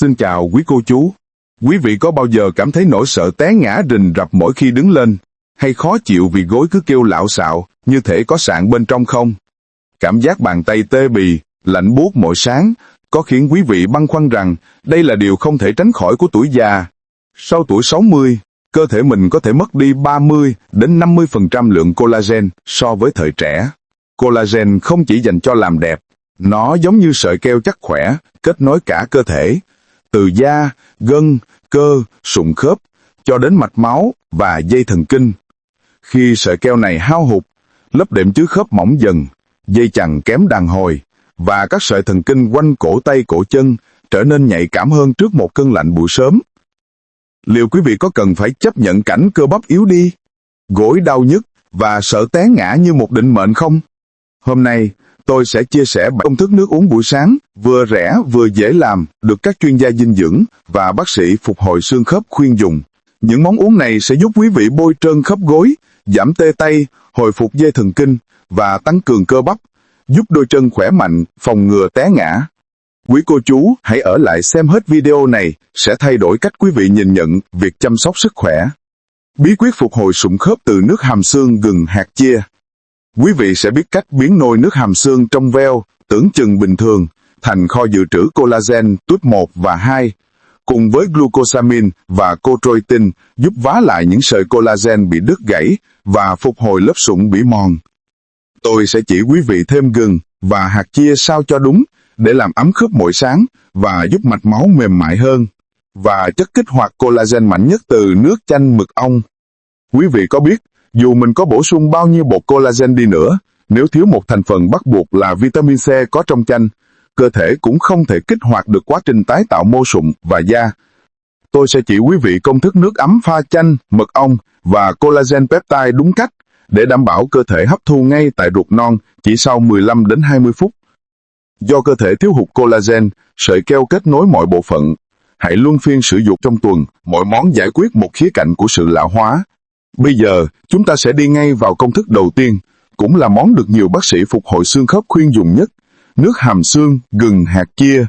Xin chào quý cô chú. Quý vị có bao giờ cảm thấy nỗi sợ té ngã rình rập mỗi khi đứng lên, hay khó chịu vì gối cứ kêu lạo xạo, như thể có sạn bên trong không? Cảm giác bàn tay tê bì, lạnh buốt mỗi sáng, có khiến quý vị băn khoăn rằng đây là điều không thể tránh khỏi của tuổi già. Sau tuổi 60, cơ thể mình có thể mất đi 30 đến 50% lượng collagen so với thời trẻ. Collagen không chỉ dành cho làm đẹp, nó giống như sợi keo chắc khỏe, kết nối cả cơ thể, từ da, gân, cơ, sụn khớp, cho đến mạch máu và dây thần kinh. Khi sợi keo này hao hụt, lớp đệm chứa khớp mỏng dần, dây chằng kém đàn hồi, và các sợi thần kinh quanh cổ tay cổ chân trở nên nhạy cảm hơn trước một cơn lạnh buổi sớm. Liệu quý vị có cần phải chấp nhận cảnh cơ bắp yếu đi, gối đau nhức và sợ té ngã như một định mệnh không? Hôm nay, tôi sẽ chia sẻ 7 công thức nước uống buổi sáng, vừa rẻ vừa dễ làm, được các chuyên gia dinh dưỡng và bác sĩ phục hồi xương khớp khuyên dùng. Những món uống này sẽ giúp quý vị bôi trơn khớp gối, giảm tê tay, hồi phục dây thần kinh và tăng cường cơ bắp, giúp đôi chân khỏe mạnh, phòng ngừa té ngã. Quý cô chú hãy ở lại xem hết video này, sẽ thay đổi cách quý vị nhìn nhận việc chăm sóc sức khỏe. Bí quyết phục hồi sụn khớp từ nước hàm xương gừng hạt chia. Quý vị sẽ biết cách biến nồi nước hàm xương trong veo, tưởng chừng bình thường, thành kho dự trữ collagen tuyếp 1 và 2, cùng với glucosamine và chondroitin giúp vá lại những sợi collagen bị đứt gãy và phục hồi lớp sụn bị mòn. Tôi sẽ chỉ quý vị thêm gừng và hạt chia sao cho đúng để làm ấm khớp mỗi sáng và giúp mạch máu mềm mại hơn, và chất kích hoạt collagen mạnh nhất từ nước chanh mật ong. Quý vị có biết, dù mình có bổ sung bao nhiêu bột collagen đi nữa, nếu thiếu một thành phần bắt buộc là vitamin C có trong chanh, cơ thể cũng không thể kích hoạt được quá trình tái tạo mô sụn và da. Tôi sẽ chỉ quý vị công thức nước ấm pha chanh, mật ong và collagen peptide đúng cách để đảm bảo cơ thể hấp thu ngay tại ruột non chỉ sau 15 đến 20 phút. Do cơ thể thiếu hụt collagen, sợi keo kết nối mọi bộ phận. Hãy luân phiên sử dụng trong tuần, mỗi món giải quyết một khía cạnh của sự lão hóa. Bây giờ, chúng ta sẽ đi ngay vào công thức đầu tiên, cũng là món được nhiều bác sĩ phục hồi xương khớp khuyên dùng nhất, nước hàm xương gừng hạt chia.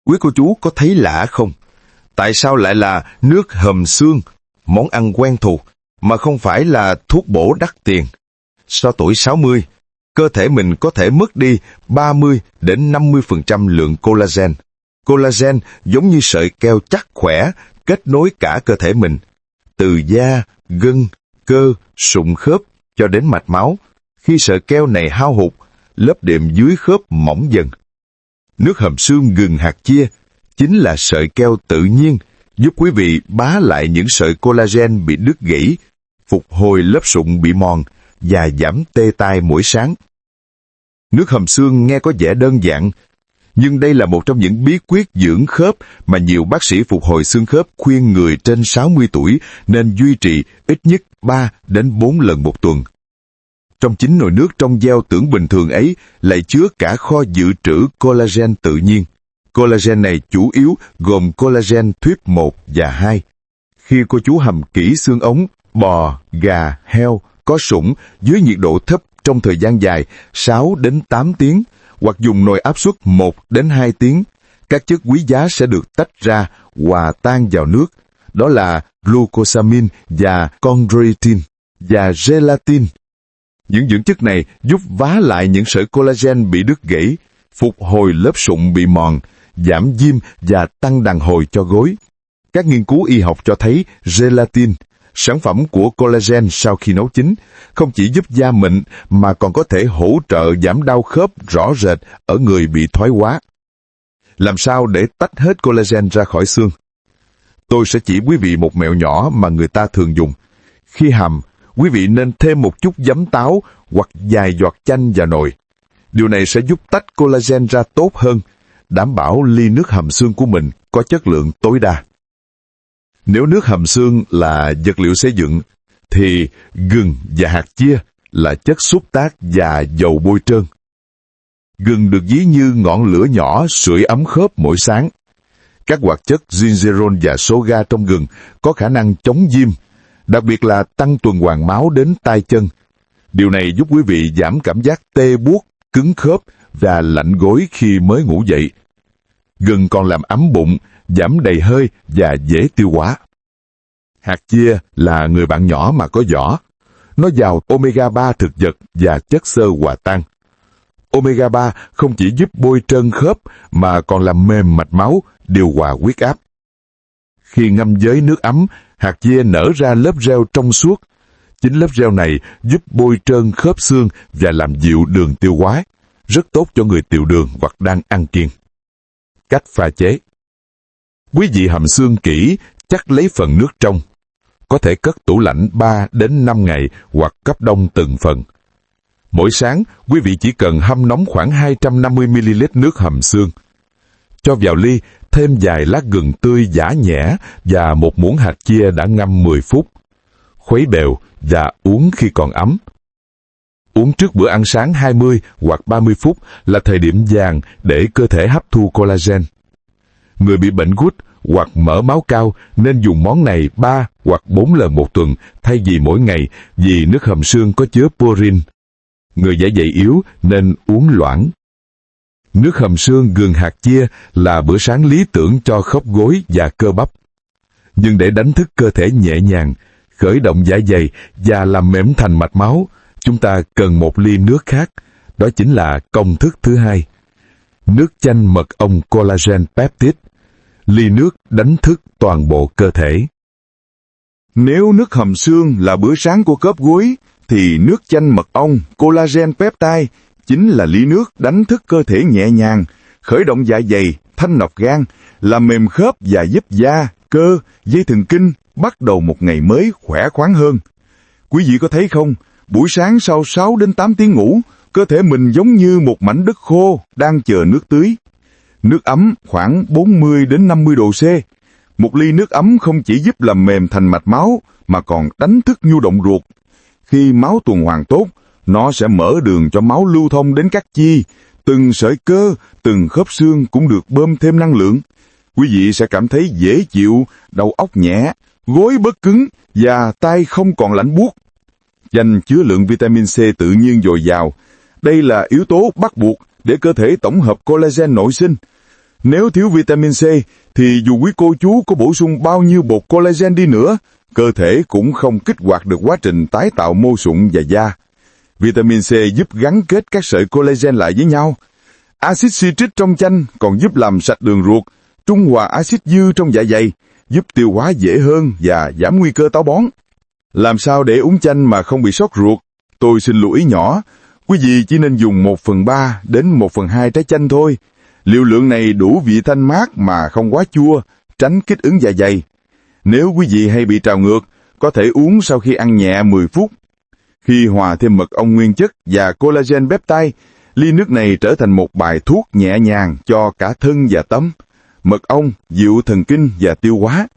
Quý cô chú có thấy lạ không? Tại sao lại là nước hầm xương, món ăn quen thuộc, mà không phải là thuốc bổ đắt tiền? Sau tuổi 60, cơ thể mình có thể mất đi 30 đến 50% lượng collagen. Collagen giống như sợi keo chắc khỏe, kết nối cả cơ thể mình, từ da, gân, cơ, sụn khớp cho đến mạch máu. Khi sợi keo này hao hụt, lớp đệm dưới khớp mỏng dần. Nước hầm xương gừng hạt chia chính là sợi keo tự nhiên giúp quý vị bá lại những sợi collagen bị đứt gãy, phục hồi lớp sụn bị mòn và giảm tê tai mỗi sáng. Nước hầm xương nghe có vẻ đơn giản, nhưng đây là một trong những bí quyết dưỡng khớp mà nhiều bác sĩ phục hồi xương khớp khuyên người trên 60 tuổi nên duy trì ít nhất 3 đến 4 lần một tuần. Trong chính nồi nước trong veo tưởng bình thường ấy lại chứa cả kho dự trữ collagen tự nhiên. Collagen này chủ yếu gồm collagen tuyếp 1 và 2. Khi cô chú hầm kỹ xương ống, bò, gà, heo có sủng dưới nhiệt độ thấp trong thời gian dài 6 đến 8 tiếng, hoặc dùng nồi áp suất 1 đến 2 tiếng, các chất quý giá sẽ được tách ra, hòa tan vào nước. Đó là glucosamine và chondroitin và gelatin. Những dưỡng chất này giúp vá lại những sợi collagen bị đứt gãy, phục hồi lớp sụn bị mòn, giảm viêm và tăng đàn hồi cho gối. Các nghiên cứu y học cho thấy gelatin, sản phẩm của collagen sau khi nấu chín, không chỉ giúp da mịn mà còn có thể hỗ trợ giảm đau khớp rõ rệt ở người bị thoái hóa. Làm sao để tách hết collagen ra khỏi xương? Tôi sẽ chỉ quý vị một mẹo nhỏ mà người ta thường dùng. Khi hầm, quý vị nên thêm một chút giấm táo hoặc vài giọt chanh vào nồi. Điều này sẽ giúp tách collagen ra tốt hơn, đảm bảo ly nước hầm xương của mình có chất lượng tối đa. Nếu nước hầm xương là vật liệu xây dựng, thì gừng và hạt chia là chất xúc tác và dầu bôi trơn. Gừng được ví như ngọn lửa nhỏ sưởi ấm khớp mỗi sáng. Các hoạt chất gingerol và soga trong gừng có khả năng chống viêm, đặc biệt là tăng tuần hoàn máu đến tay chân. Điều này giúp quý vị giảm cảm giác tê buốt, cứng khớp và lạnh gối khi mới ngủ dậy. Gừng còn làm ấm bụng, giảm đầy hơi và dễ tiêu hóa. Hạt chia là người bạn nhỏ mà có vỏ. Nó giàu omega 3 thực vật và chất xơ hòa tan. Omega 3 không chỉ giúp bôi trơn khớp mà còn làm mềm mạch máu, điều hòa huyết áp. Khi ngâm với nước ấm, hạt chia nở ra lớp rêu trong suốt. Chính lớp rêu này giúp bôi trơn khớp xương và làm dịu đường tiêu hóa, rất tốt cho người tiểu đường hoặc đang ăn kiêng. Cách pha chế: quý vị hầm xương kỹ, chắc lấy phần nước trong. Có thể cất tủ lạnh 3 đến 5 ngày hoặc cấp đông từng phần. Mỗi sáng, quý vị chỉ cần hâm nóng khoảng 250ml nước hầm xương. Cho vào ly, thêm vài lát gừng tươi giã nhẽ và một muỗng hạt chia đã ngâm 10 phút. Khuấy đều và uống khi còn ấm. Uống trước bữa ăn sáng 20 hoặc 30 phút là thời điểm vàng để cơ thể hấp thu collagen. Người bị bệnh gút hoặc mỡ máu cao nên dùng món này 3 hoặc 4 lần một tuần thay vì mỗi ngày, vì nước hầm xương có chứa purin. Người dạ dày yếu nên uống loãng. Nước hầm xương gừng hạt chia là bữa sáng lý tưởng cho khớp gối và cơ bắp. Nhưng để đánh thức cơ thể nhẹ nhàng, khởi động dạ dày và làm mềm thành mạch máu, chúng ta cần một ly nước khác. Đó chính là công thức thứ hai. Nước chanh mật ong collagen peptide. Ly nước đánh thức toàn bộ cơ thể. Nếu nước hầm xương là bữa sáng của khớp gối, thì nước chanh mật ong collagen peptide chính là ly nước đánh thức cơ thể nhẹ nhàng, khởi động dạ dày, thanh lọc gan, làm mềm khớp và giúp da, cơ, dây thần kinh bắt đầu một ngày mới khỏe khoắn hơn. Quý vị có thấy không, buổi sáng sau 6 đến 8 tiếng ngủ, cơ thể mình giống như một mảnh đất khô đang chờ nước tưới. Nước ấm khoảng 40 đến 50 độ C. Một ly nước ấm không chỉ giúp làm mềm thành mạch máu mà còn đánh thức nhu động ruột. Khi máu tuần hoàn tốt, nó sẽ mở đường cho máu lưu thông đến các chi. Từng sợi cơ, từng khớp xương cũng được bơm thêm năng lượng. Quý vị sẽ cảm thấy dễ chịu, đầu óc nhẹ, gối bớt cứng và tay không còn lạnh buốt. Chanh chứa lượng vitamin C tự nhiên dồi dào. Đây là yếu tố bắt buộc để cơ thể tổng hợp collagen nội sinh. Nếu thiếu vitamin C, thì dù quý cô chú có bổ sung bao nhiêu bột collagen đi nữa, cơ thể cũng không kích hoạt được quá trình tái tạo mô sụn và da. Vitamin C giúp gắn kết các sợi collagen lại với nhau. Axit citric trong chanh còn giúp làm sạch đường ruột, trung hòa axit dư trong dạ dày, giúp tiêu hóa dễ hơn và giảm nguy cơ táo bón. Làm sao để uống chanh mà không bị sót ruột? Tôi xin lưu ý nhỏ, quý vị chỉ nên dùng 1/3 đến 1/2 trái chanh thôi. Liều lượng này đủ vị thanh mát mà không quá chua, tránh kích ứng dạ dày. Nếu quý vị hay bị trào ngược, có thể uống sau khi ăn nhẹ 10 phút. Khi hòa thêm mật ong nguyên chất và collagen peptide, ly nước này trở thành một bài thuốc nhẹ nhàng cho cả thân và tâm. Mật ong dịu thần kinh và tiêu hóa.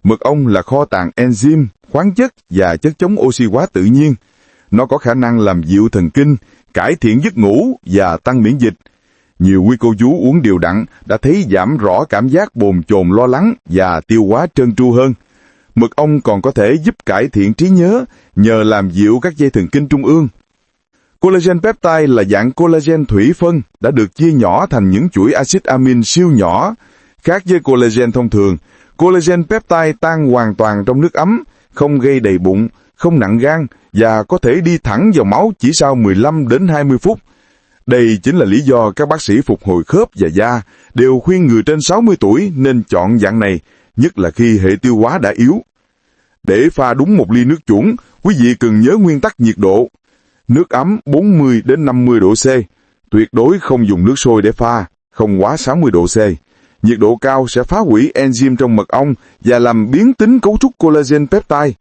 Mật ong là kho tàng enzyme, khoáng chất và chất chống oxy hóa tự nhiên. Nó có khả năng làm dịu thần kinh, cải thiện giấc ngủ và tăng miễn dịch. Nhiều quý cô chú uống đều đặn đã thấy giảm rõ cảm giác bồn chồn lo lắng và tiêu hóa trơn tru hơn. Mật ong còn có thể giúp cải thiện trí nhớ nhờ làm dịu các dây thần kinh trung ương. Collagen peptide là dạng collagen thủy phân đã được chia nhỏ thành những chuỗi axit amin siêu nhỏ. Khác với collagen thông thường, collagen peptide tan hoàn toàn trong nước ấm, không gây đầy bụng, không nặng gan và có thể đi thẳng vào máu chỉ sau 15 đến 20 phút. Đây chính là lý do các bác sĩ phục hồi khớp và da đều khuyên người trên 60 tuổi nên chọn dạng này, nhất là khi hệ tiêu hóa đã yếu. Để pha đúng một ly nước chuẩn, quý vị cần nhớ nguyên tắc nhiệt độ. Nước ấm 40 đến 50 độ C. Tuyệt đối không dùng nước sôi để pha, không quá 60 độ C. Nhiệt độ cao sẽ phá hủy enzyme trong mật ong và làm biến tính cấu trúc collagen peptide.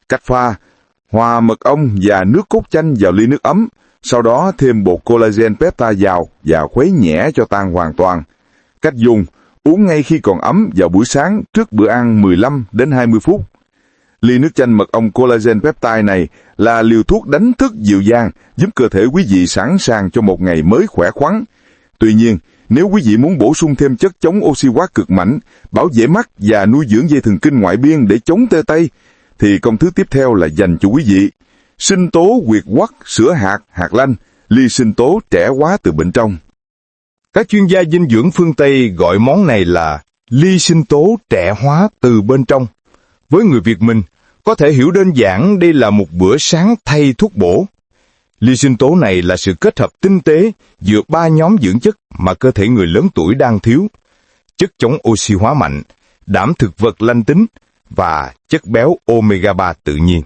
Cách pha: hòa mật ong và nước cốt chanh vào ly nước ấm, sau đó thêm bột collagen peptide vào và khuấy nhẹ cho tan hoàn toàn. Cách dùng: uống ngay khi còn ấm vào buổi sáng trước bữa ăn 15 đến 20 phút. Ly nước chanh mật ong collagen peptide này là liều thuốc đánh thức dịu dàng, giúp cơ thể quý vị sẵn sàng cho một ngày mới khỏe khoắn. Tuy nhiên, nếu quý vị muốn bổ sung thêm chất chống oxy hóa cực mạnh, bảo vệ mắt và nuôi dưỡng dây thần kinh ngoại biên để chống tê tây, thì công thức tiếp theo là dành cho quý vị. Sinh tố huyệt quắt sữa hạt, hạt lanh, ly sinh tố trẻ hóa từ bên trong. Các chuyên gia dinh dưỡng phương Tây gọi món này là Ly sinh tố trẻ hóa từ bên trong. Với người Việt mình, có thể hiểu đơn giản đây là một bữa sáng thay thuốc bổ. Ly sinh tố này là sự kết hợp tinh tế giữa 3 nhóm dưỡng chất mà cơ thể người lớn tuổi đang thiếu: chất chống oxy hóa mạnh, đạm thực vật lanh tính và chất béo omega 3 tự nhiên.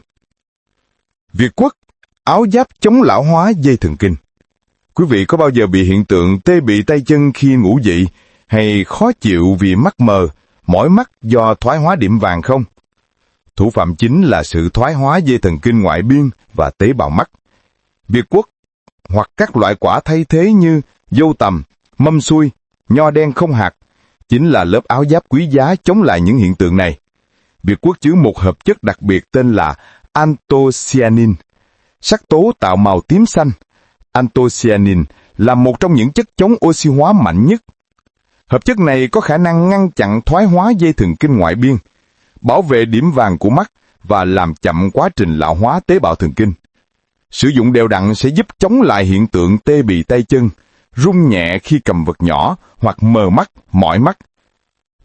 Việt Quất, áo giáp chống lão hóa dây thần kinh. Quý vị có bao giờ bị hiện tượng tê bị tay chân khi ngủ dậy, hay khó chịu vì mắt mờ, mỏi mắt do thoái hóa điểm vàng không? Thủ phạm chính là sự thoái hóa dây thần kinh ngoại biên và tế bào mắt. Việt Quất hoặc các loại quả thay thế như dâu tằm, mâm xui, nho đen không hạt chính là lớp áo giáp quý giá chống lại những hiện tượng này. Việt Quất chứa một hợp chất đặc biệt tên là anthocyanin, sắc tố tạo màu tím xanh. Anthocyanin là một trong những chất chống oxy hóa mạnh nhất. Hợp chất này có khả năng ngăn chặn thoái hóa dây thần kinh ngoại biên, bảo vệ điểm vàng của mắt và làm chậm quá trình lão hóa tế bào thần kinh. Sử dụng đều đặn sẽ giúp chống lại hiện tượng tê bì tay chân, run nhẹ khi cầm vật nhỏ hoặc mờ mắt, mỏi mắt.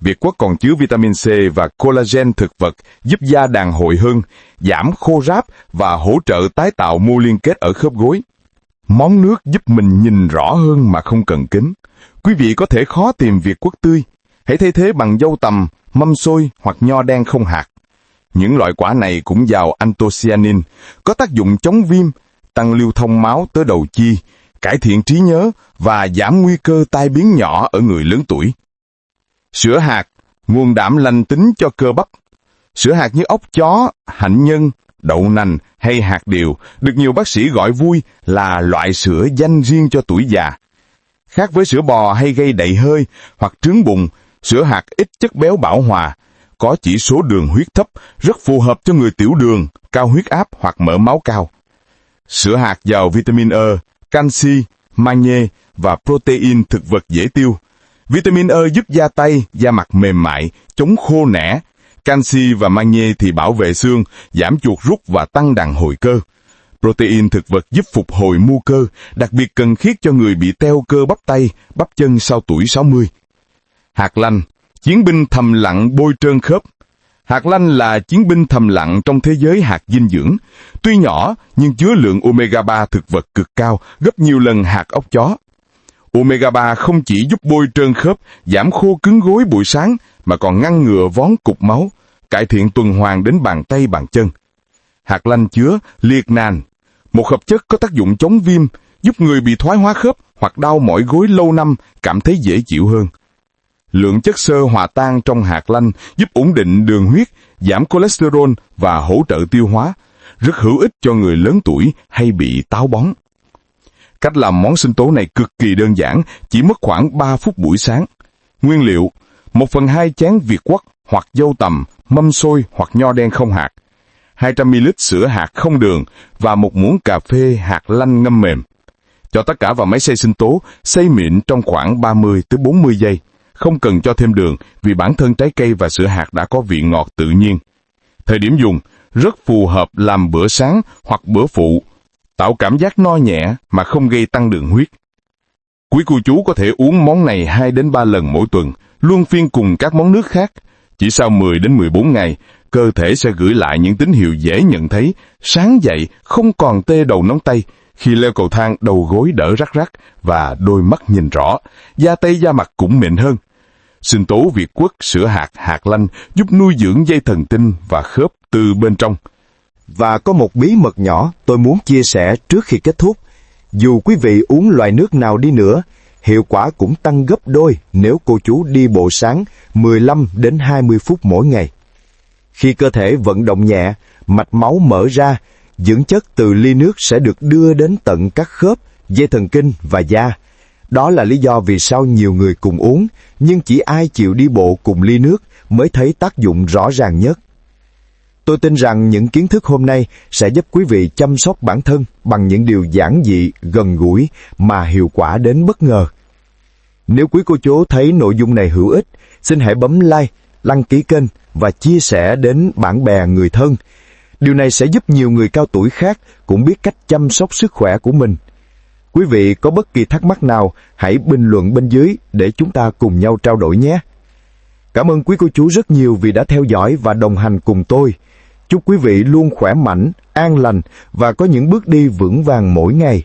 Việt Quất còn chứa vitamin C và collagen thực vật giúp da đàn hồi hơn, giảm khô ráp và hỗ trợ tái tạo mô liên kết ở khớp gối. Món nước giúp mình nhìn rõ hơn mà không cần kính. Quý vị có thể khó tìm Việt Quất tươi. Hãy thay thế bằng dâu tằm, mâm xôi hoặc nho đen không hạt. Những loại quả này cũng giàu anthocyanin, có tác dụng chống viêm, tăng lưu thông máu tới đầu chi, cải thiện trí nhớ và giảm nguy cơ tai biến nhỏ ở người lớn tuổi. Sữa hạt, nguồn đạm lành tính cho cơ bắp. Sữa hạt như ốc chó, hạnh nhân, đậu nành hay hạt điều được nhiều bác sĩ gọi vui là loại sữa dành riêng cho tuổi già. Khác với sữa bò hay gây đầy hơi hoặc trướng bụng, sữa hạt ít chất béo bão hòa, có chỉ số đường huyết thấp, rất phù hợp cho người tiểu đường, cao huyết áp hoặc mỡ máu cao. Sữa hạt giàu vitamin E, canxi, magie và protein thực vật dễ tiêu. Vitamin E giúp da tay, da mặt mềm mại, chống khô nẻ. Canxi và magie thì bảo vệ xương, giảm chuột rút và tăng đàn hồi cơ. Protein thực vật giúp phục hồi mô cơ, đặc biệt cần thiết cho người bị teo cơ bắp tay, bắp chân sau tuổi 60. Hạt lanh, chiến binh thầm lặng bôi trơn khớp. Hạt lanh là chiến binh thầm lặng trong thế giới hạt dinh dưỡng. Tuy nhỏ, nhưng chứa lượng omega 3 thực vật cực cao, gấp nhiều lần hạt ốc chó. Omega 3 không chỉ giúp bôi trơn khớp, giảm khô cứng gối buổi sáng, mà còn ngăn ngừa vón cục máu, cải thiện tuần hoàn đến bàn tay bàn chân. Hạt lanh chứa lignan, một hợp chất có tác dụng chống viêm, giúp người bị thoái hóa khớp hoặc đau mỏi gối lâu năm cảm thấy dễ chịu hơn. Lượng chất xơ hòa tan trong hạt lanh giúp ổn định đường huyết, giảm cholesterol và hỗ trợ tiêu hóa, rất hữu ích cho người lớn tuổi hay bị táo bón. Cách làm món sinh tố này cực kỳ đơn giản, chỉ mất khoảng 3 phút buổi sáng. Nguyên liệu: 1/2 chén Việt Quất hoặc dâu tằm, mâm xôi hoặc nho đen không hạt, 200ml sữa hạt không đường và 1 muỗng cà phê hạt lanh ngâm mềm. Cho tất cả vào máy xay sinh tố, xay mịn trong khoảng 30 tới 40 giây. Không cần cho thêm đường vì bản thân trái cây và sữa hạt đã có vị ngọt tự nhiên. Thời điểm dùng rất phù hợp làm bữa sáng hoặc bữa phụ, tạo cảm giác no nhẹ mà không gây tăng đường huyết. Quý cô chú có thể uống món này 2 đến 3 lần mỗi tuần, luân phiên cùng các món nước khác. Chỉ sau 10 đến 14 ngày, cơ thể sẽ gửi lại những tín hiệu dễ nhận thấy, sáng dậy không còn tê đầu nóng tay, khi leo cầu thang đầu gối đỡ rắc rắc và đôi mắt nhìn rõ, da tay da mặt cũng mịn hơn. Sinh tố Việt Quất sữa hạt hạt lanh giúp nuôi dưỡng dây thần kinh và khớp từ bên trong. Và có một bí mật nhỏ tôi muốn chia sẻ trước khi kết thúc. Dù quý vị uống loại nước nào đi nữa, hiệu quả cũng tăng gấp đôi nếu cô chú đi bộ sáng 15 đến 20 phút mỗi ngày. Khi cơ thể vận động nhẹ, mạch máu mở ra, dưỡng chất từ ly nước sẽ được đưa đến tận các khớp, dây thần kinh và da. Đó là lý do vì sao nhiều người cùng uống, nhưng chỉ ai chịu đi bộ cùng ly nước mới thấy tác dụng rõ ràng nhất. Tôi tin rằng những kiến thức hôm nay sẽ giúp quý vị chăm sóc bản thân bằng những điều giản dị, gần gũi mà hiệu quả đến bất ngờ. Nếu quý cô chú thấy nội dung này hữu ích, xin hãy bấm like, đăng ký kênh và chia sẻ đến bạn bè người thân. Điều này sẽ giúp nhiều người cao tuổi khác cũng biết cách chăm sóc sức khỏe của mình. Quý vị có bất kỳ thắc mắc nào, hãy bình luận bên dưới để chúng ta cùng nhau trao đổi nhé. Cảm ơn quý cô chú rất nhiều vì đã theo dõi và đồng hành cùng tôi. Chúc quý vị luôn khỏe mạnh, an lành và có những bước đi vững vàng mỗi ngày.